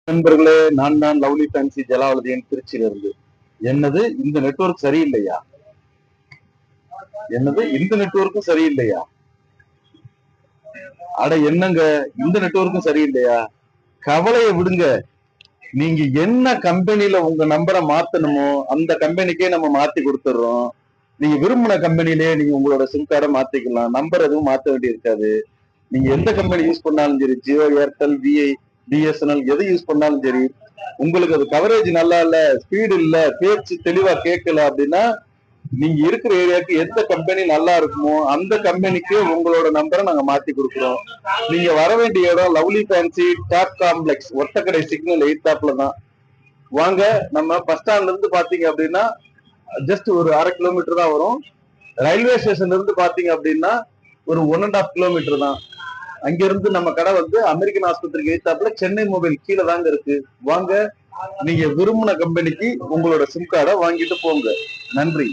நண்பர்களே, நான் தான் லவ்லி ஃபேன்சி ஜலாலுதீன் திருச்சியிலிருந்து. என்னது இந்த நெட்வொர்க் சரியில்லையா? என்னது இந்த நெட்வொர்க்கும் சரியில்லையா? அட என்னங்க இந்த நெட்வொர்க்கும் சரியில்லையா? கவலையை விடுங்க. நீங்க என்ன கம்பெனில உங்க நம்பரை மாத்தணுமோ அந்த கம்பெனிக்கே நம்ம மாத்தி கொடுத்துடுறோம். நீங்க விரும்பின கம்பெனிலேயே நீங்க உங்களோட சிம் கார்டை மாத்திக்கலாம். நம்பர் எதுவும் மாத்த வேண்டி இருக்காது. நீங்க எந்த கம்பெனி யூஸ் பண்ணாலும் சரி, ஜியோ, ஏர்டெல், விஐ, பிஎஸ்என்எல் எது யூஸ் பண்ணாலும் சரி, உங்களுக்கு அது கவரேஜ் நல்லா இல்ல, ஸ்பீடு இல்ல, பேச்சு தெளிவா கேட்கல அப்படின்னா நீங்க இருக்கிற ஏரியாவுக்கு எந்த கம்பெனி நல்லா இருக்குமோ அந்த கம்பெனிக்கு உங்களோட நம்பரை நாங்க மாத்தி கொடுக்குறோம். நீங்க வர வேண்டிய இடம் lovely fancy top complex, Othakadai signal 8 தான். வாங்க, நம்ம பஸ் ஸ்டாண்ட்ல இருந்து பாத்தீங்க அப்படின்னா ஜஸ்ட் ஒரு 1/2 கிலோமீட்டர் தான் வரும். ரயில்வே ஸ்டேஷன்ல இருந்து பாத்தீங்க அப்படின்னா ஒரு 1.5 கிலோமீட்டர் தான். அங்கிருந்து நம்ம கடை வந்து அமெரிக்கன் ஆஸ்பத்திரிக்கு எதிர்த்தாப்புல சென்னை மொபைல் கீழே தாங்க இருக்கு. வாங்க, நீங்க விரும்பின கம்பெனிக்கு உங்களோட சிம் கார்டை வாங்கிட்டு போங்க. நன்றி.